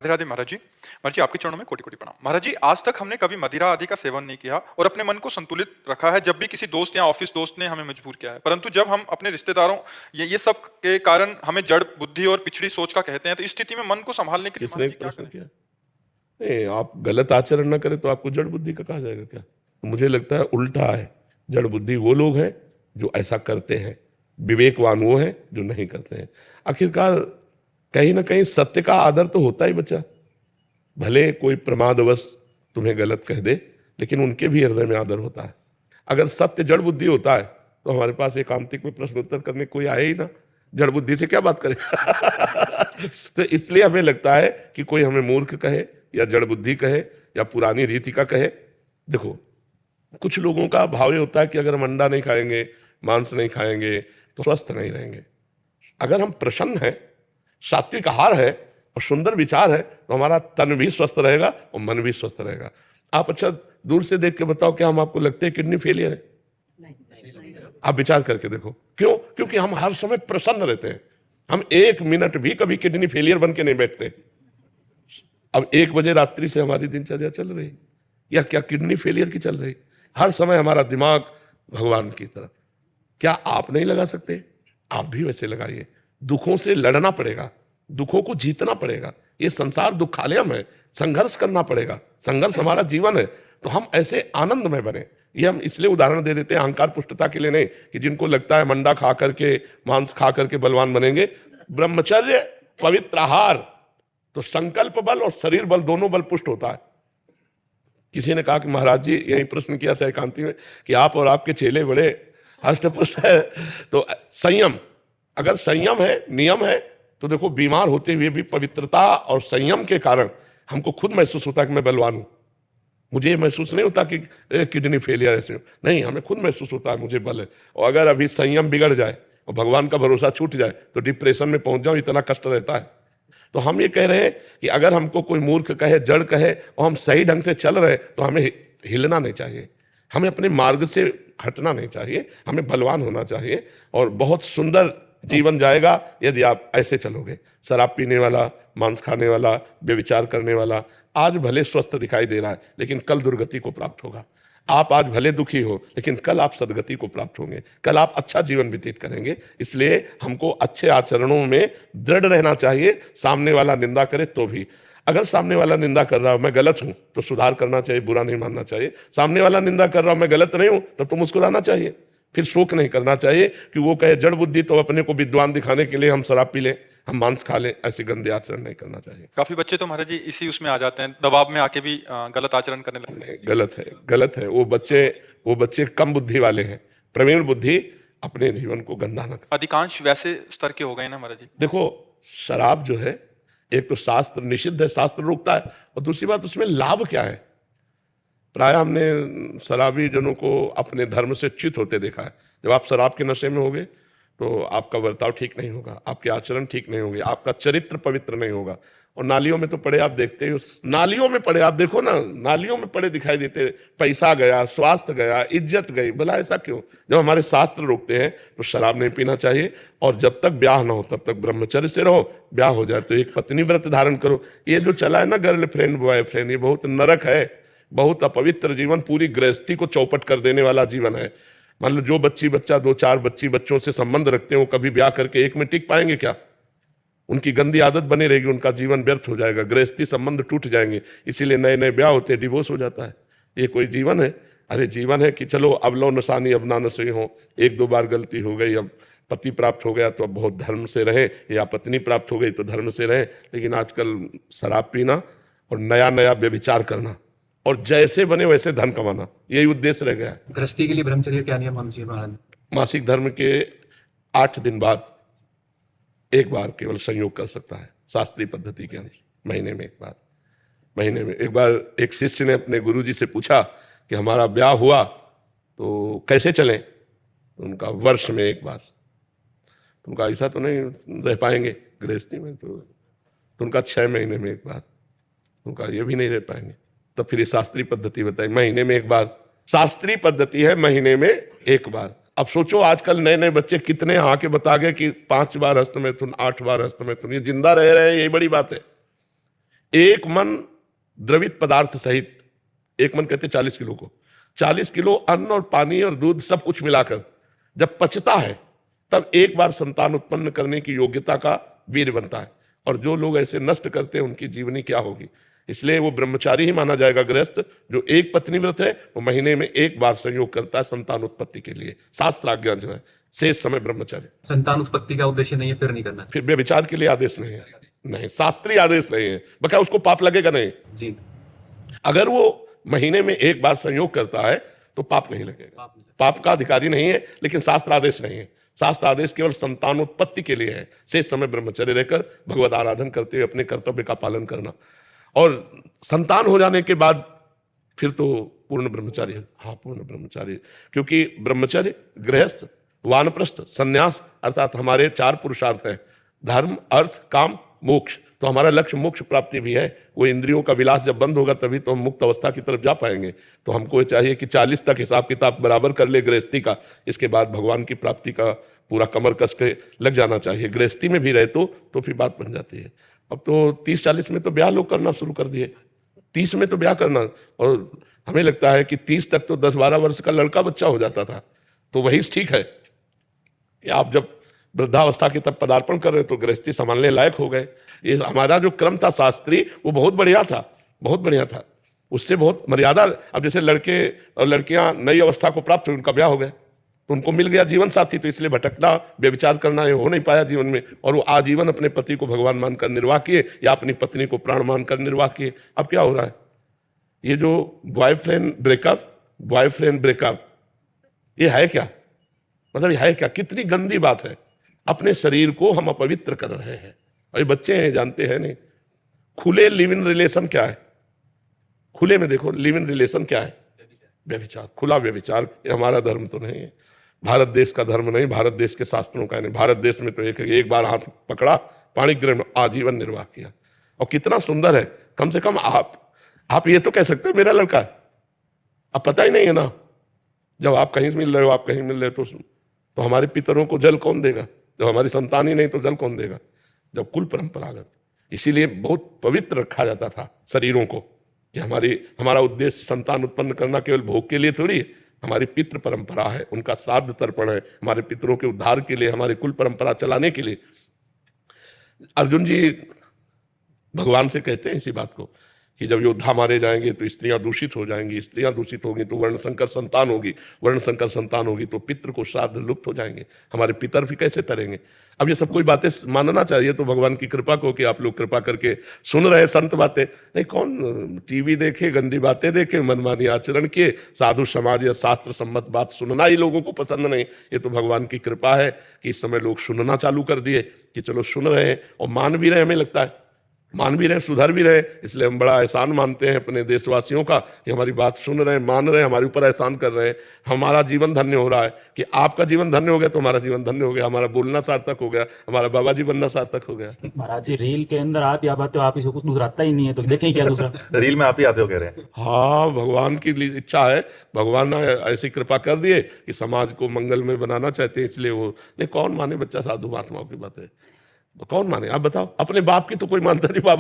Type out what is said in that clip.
राधे राधे महाराज जी। महाराज जी, आपके चरणों में कोटि कोटि प्रणाम। महाराज जी, आज तक हमने कभी मदिरा आदि का सेवन नहीं किया और अपने मन को संतुलित रखा है जब भी किसी दोस्त या ऑफिस दोस्त ने हमें मजबूर किया है। परंतु जब हम अपने रिश्तेदारों ये सब के कारण हमें जड़ बुद्धि और पिछड़ी सोच का कहते हैं, तो इस स्थिति में मन को संभालने के लिए किसने महाराज जी एक क्या प्रश्न करें? किया? नहीं, आप गलत आचरण ना करें तो आपको जड़ बुद्धि का कहा जाएगा क्या? मुझे लगता है उल्टा है। जड़ बुद्धि वो लोग हैं जो ऐसा करते हैं, विवेकवान वो हैं जो नहीं करते हैं। आखिरकार कहीं ना कहीं सत्य का आदर तो होता ही बच्चा। भले कोई प्रमादवश तुम्हें गलत कह दे, लेकिन उनके भी हृदय में आदर होता है। अगर सत्य जड़ बुद्धि होता है तो हमारे पास एकांतिक में प्रश्न उत्तर करने कोई आए ही ना। जड़ बुद्धि से क्या बात करें? तो इसलिए हमें लगता है कि कोई हमें मूर्ख कहे या जड़ बुद्धि कहे या पुरानी रीति का कहे। देखो, कुछ लोगों का भाव ये होता है कि अगर हम अंडा नहीं खाएंगे, मांस नहीं खाएंगे तो स्वस्थ नहीं रहेंगे। अगर हम प्रसन्न हैं, सात्विक आहार है और सुंदर विचार है तो हमारा तन भी स्वस्थ रहेगा और मन भी स्वस्थ रहेगा। आप अच्छा दूर से देख के बताओ, क्या हम आपको लगते हैं किडनी फेलियर है? आप विचार करके देखो। क्यों? क्योंकि हम हर समय प्रसन्न रहते हैं। हम एक मिनट भी कभी किडनी फेलियर बन के नहीं बैठते। अब 1 बजे रात्रि से हमारी दिनचर्या चल रही, या क्या किडनी फेलियर की चल रही? हर समय हमारा दिमाग भगवान की तरफ। क्या आप नहीं लगा सकते? आप भी वैसे लगाइए। दुखों से लड़ना पड़ेगा, दुखों को जीतना पड़ेगा। ये संसार दुखालयम है, संघर्ष करना पड़ेगा। संघर्ष हमारा जीवन है, तो हम ऐसे आनंद में बने। ये हम इसलिए उदाहरण दे देते हैं अहंकार पुष्टता के लिए नहीं, कि जिनको लगता है मंडा खा करके, मांस खा करके बलवान बनेंगे। ब्रह्मचर्य, पवित्र आहार, तो संकल्प बल और शरीर बल दोनों बल पुष्ट होता है। किसी ने कहा कि महाराज जी, यही प्रश्न किया था एकांती में, कि आप और आपके चेले बड़े हष्टपुष्ट है, तो संयम, अगर संयम है, नियम है, तो देखो बीमार होते हुए भी पवित्रता और संयम के कारण हमको खुद महसूस होता है कि मैं बलवान हूं। मुझे ये महसूस नहीं होता कि किडनी फेलियर ऐसे नहीं, हमें खुद महसूस होता है मुझे बल है। और अगर अभी संयम बिगड़ जाए और भगवान का भरोसा छूट जाए तो डिप्रेशन में पहुंच जाओ, इतना कष्ट रहता है। तो हम ये कह रहे हैं कि अगर हमको कोई मूर्ख कहे, जड़ कहे, और हम सही ढंग से चल रहे तो हमें हिलना नहीं चाहिए, हमें अपने मार्ग से हटना नहीं चाहिए, हमें बलवान होना चाहिए। और बहुत सुंदर जीवन जाएगा यदि आप ऐसे चलोगे। शराब पीने वाला, मांस खाने वाला, व्यभिचार करने वाला आज भले स्वस्थ दिखाई दे रहा है, लेकिन कल दुर्गति को प्राप्त होगा। आप आज भले दुखी हो, लेकिन कल आप सदगति को प्राप्त होंगे, कल आप अच्छा जीवन व्यतीत करेंगे। इसलिए हमको अच्छे आचरणों में दृढ़ रहना चाहिए। सामने वाला निंदा करे तो भी, अगर सामने वाला निंदा कर रहा हो मैं गलत हूं तो सुधार करना चाहिए, बुरा नहीं मानना चाहिए। सामने वाला निंदा कर रहा हो मैं गलत नहीं हूं तब तो मुस्कुराना चाहिए, फिर शोक नहीं करना चाहिए कि वो कहे जड़ बुद्धि, तो अपने को विद्वान दिखाने के लिए हम शराब पी लें, हम मांस खा लें। ऐसे गंदे आचरण नहीं करना चाहिए। काफी बच्चे तो महाराज जी इसी उसमें आ जाते हैं, दबाव में आके भी गलत आचरण करने लगते हैं। गलत है, गलत है। वो बच्चे कम बुद्धि वाले हैं। प्रवीण बुद्धि अपने जीवन को गंदा न करे। अधिकांश वैसे स्तर के हो गए ना महाराज जी। देखो, शराब जो है, एक तो शास्त्र निषिद्ध है, शास्त्र रोकता है, और दूसरी बात उसमें लाभ क्या है? प्राय हमने शराबी जनों को अपने धर्म से च्युत होते देखा है। जब आप शराब के नशे में होगे तो आपका बर्ताव ठीक नहीं होगा, आपके आचरण ठीक नहीं होंगे, आपका चरित्र पवित्र नहीं होगा। और नालियों में तो पड़े आप देखते ही, नालियों में पड़े आप देखो ना, नालियों में पड़े दिखाई देते। पैसा गया, स्वास्थ्य गया, इज्जत गई। भला ऐसा क्यों? जब हमारे शास्त्र रोकते हैं तो शराब नहीं पीना चाहिए, और जब तक ब्याह ना हो तब तक ब्रह्मचर्य से रहो। ब्याह हो जाए तो एक पत्नी व्रत धारण करो। ये जो चला है ना गर्लफ्रेंड बॉयफ्रेंड, ये बहुत नरक है, बहुत अपवित्र जीवन, पूरी गृहस्थी को चौपट कर देने वाला जीवन है। मान लो जो बच्चा 2-4 बच्चों से संबंध रखते हैं, वो कभी ब्याह करके एक में टिक पाएंगे क्या? उनकी गंदी आदत बनी रहेगी, उनका जीवन व्यर्थ हो जाएगा, गृहस्थी संबंध टूट जाएंगे। इसीलिए नए नए ब्याह होते हैं, डिवोर्स हो जाता है। ये कोई जीवन है? अरे जीवन है कि चलो अब लो नसानी अब ना नशे हो, 1-2 बार गलती हो गई, अब पति प्राप्त हो गया तो अब बहुत धर्म से रहे, या पत्नी प्राप्त हो गई तो धर्म से रहे। लेकिन आजकल शराब पीना और नया नया व्यभिचार करना और जैसे बने वैसे धन कमाना, यही उद्देश्य रह गया है। गृहस्थी के लिए ब्रह्मचर्य क्या नियम होना चाहिए महाराज? मासिक धर्म के 8 दिन बाद एक बार केवल संयोग कर सकता है, शास्त्रीय पद्धति के अनुसार। महीने में एक बार एक शिष्य ने अपने गुरुजी से पूछा कि हमारा ब्याह हुआ तो कैसे चलें? उनका वर्ष में एक बार। उनका ऐसा तो नहीं रह पाएंगे गृहस्थी में, तो उनका 6 महीने में एक बार। उनका ये भी नहीं रह पाएंगे। तो फिर ये शास्त्रीय पद्धति बताई, महीने में एक बार। शास्त्रीय पद्धति है महीने में एक बार। अब सोचो आजकल नए नए बच्चे कितने आके बता गए कि 5 बार हस्तमैथुन, 8 बार हस्तमैथुन, ये जिंदा रह रहे हैं, यही बड़ी बात है। एक मन द्रवित पदार्थ सहित, एक मन कहते 40 किलो को, 40 किलो अन्न और पानी और दूध सब कुछ मिलाकर जब पचता है तब एक बार संतान उत्पन्न करने की योग्यता का वीर बनता है। और जो लोग ऐसे नष्ट करते हैं उनकी जीवनी क्या होगी। इसलिए वो ब्रह्मचारी ही माना जाएगा गृहस्थ जो एक पत्नी व्रत है, वो महीने में एक बार संयोग करता है संतान उत्पत्ति के लिए, शास्त्राज्ञा जो है, शेष समय ब्रह्मचारी। संतान उत्पत्ति का उद्देश्य नहीं है, फिर नहीं करना फिर व्यभिचार के लिए आदेश नहीं है, नहीं शास्त्रीय आदेश नहीं है, बका उसको पाप लगेगा नहीं। जी। अगर वो महीने में एक बार संयोग करता है तो पाप नहीं लगेगा, पाप का अधिकारी नहीं है, लेकिन शास्त्र आदेश नहीं है। शास्त्र आदेश केवल संतानोत्पत्ति के लिए है, शेष समय ब्रह्मचर्य रहकर भगवत आराधन करते हुए अपने कर्तव्य का पालन करना। और संतान हो जाने के बाद फिर तो पूर्ण ब्रह्मचारी है। हाँ, पूर्ण ब्रह्मचारी, क्योंकि ब्रह्मचर्य, गृहस्थ, वानप्रस्थ, संन्यास अर्थात हमारे 4 पुरुषार्थ हैं, धर्म, अर्थ, काम, मोक्ष। तो हमारा लक्ष्य मोक्ष प्राप्ति भी है। वो इंद्रियों का विलास जब बंद होगा तभी तो हम मुक्त अवस्था की तरफ जा पाएंगे। तो हमको चाहिए कि 40 तक हिसाब किताब बराबर कर ले गृहस्थी का, इसके बाद भगवान की प्राप्ति का पूरा कमर कस के लग जाना चाहिए। गृहस्थी में भी रहे तो फिर बात बन जाती है। अब तो 30-40 में तो ब्याह लोग करना शुरू कर दिए, 30 में तो ब्याह करना। और हमें लगता है कि 30 तक तो 10-12 वर्ष का लड़का बच्चा हो जाता था, तो वही ठीक है कि आप जब वृद्धावस्था की तब पदार्पण कर रहे तो गृहस्थी संभालने लायक हो गए। ये हमारा जो क्रम था शास्त्री, वो बहुत बढ़िया था, बहुत बढ़िया था। उससे बहुत मर्यादा। अब जैसे लड़के और लड़कियां नई अवस्था को प्राप्त हुई, उनका ब्याह हो गया तो उनको मिल गया जीवन साथी, तो इसलिए भटकना, व्यभिचार करना ये हो नहीं पाया जीवन में। और वो आजीवन अपने पति को भगवान मानकर निर्वाह किए या अपनी पत्नी को प्राण मानकर निर्वाह किए। अब क्या हो रहा है, ये जो बॉयफ्रेंड ब्रेकअप, ये है क्या? मतलब ये है क्या? कितनी गंदी बात है। अपने शरीर को हम अपवित्र कर रहे हैं। और ये बच्चे हैं, जानते हैं नहीं। खुले लिव इन रिलेशन क्या है? खुले में देखो, लिव इन रिलेशन क्या है? व्यभिचार, खुला व्यभिचार। ये हमारा धर्म तो नहीं है, भारत देश का धर्म नहीं, भारत देश के शास्त्रों का नहीं। भारत देश में तो एक बार हाथ पकड़ा, पाणी ग्रहण, आजीवन निर्वाह किया। और कितना सुंदर है। कम से कम आप ये तो कह सकते हैं मेरा लड़का है। अब पता ही नहीं है ना, जब आप कहीं से मिल रहे हो, आप कहीं मिल रहे हो, तो हमारे पितरों को जल कौन देगा? जब हमारी संतान ही नहीं तो जल कौन देगा? जब कुल परंपरागत। इसीलिए बहुत पवित्र रखा जाता था शरीरों को, कि हमारा उद्देश्य संतान उत्पन्न करना केवल भोग के लिए थोड़ी है। हमारी पितृ परंपरा है, उनका श्राद्ध तर्पण है, हमारे पितरों के उद्धार के लिए, हमारे कुल परंपरा चलाने के लिए। अर्जुन जी भगवान से कहते हैं इसी बात को कि जब योद्धा मारे जाएंगे तो स्त्रियां दूषित हो जाएंगी, स्त्रियां दूषित होगी तो वर्ण संकर संतान होगी, वर्ण संकर संतान होगी तो पितृ को श्राद्ध लुप्त हो जाएंगे, हमारे पितर भी कैसे तरेंगे। अब ये सब कोई बातें मानना चाहिए तो भगवान की कृपा को, कि आप लोग कृपा करके सुन रहे संत बातें। नहीं, कौन टीवी देखे, गंदी बातें देखे, मनमानी आचरण किए, साधु समाज या शास्त्र सम्मत बात सुनना ही लोगों को पसंद नहीं। ये तो भगवान की कृपा है कि इस समय लोग सुनना चालू कर दिए, कि चलो सुन रहे हैं और मान भी रहे। हमें लगता है मान भी रहे, सुधर भी रहे। इसलिए हम बड़ा एहसान मानते हैं अपने देशवासियों का कि हमारी बात सुन रहे हैं, मान रहे हैं, हमारे ऊपर एहसान कर रहे हैं। हमारा जीवन धन्य हो रहा है कि आपका जीवन धन्य हो गया तो हमारा जीवन धन्य हो गया, हमारा बोलना सार्थक हो गया, हमारा बाबा जी बनना सार्थक हो गया। महाराज जी, रील के अंदर आप या बात, तो आप इसको कुछ दूसरा आता ही नहीं है, तो देखें क्या दूसरा। रील में आप ही आते हो, कह रहे हैं। हाँ, भगवान की इच्छा है, भगवान ने ऐसी कृपा कर दिए कि समाज को मंगल में बनाना चाहते हैं, इसलिए वो नहीं। कौन माने बच्चा साधु महात्माओं की बातें, कौन माने? आप बताओ। अपने बाप की तो कोई मानता नहीं, बाबा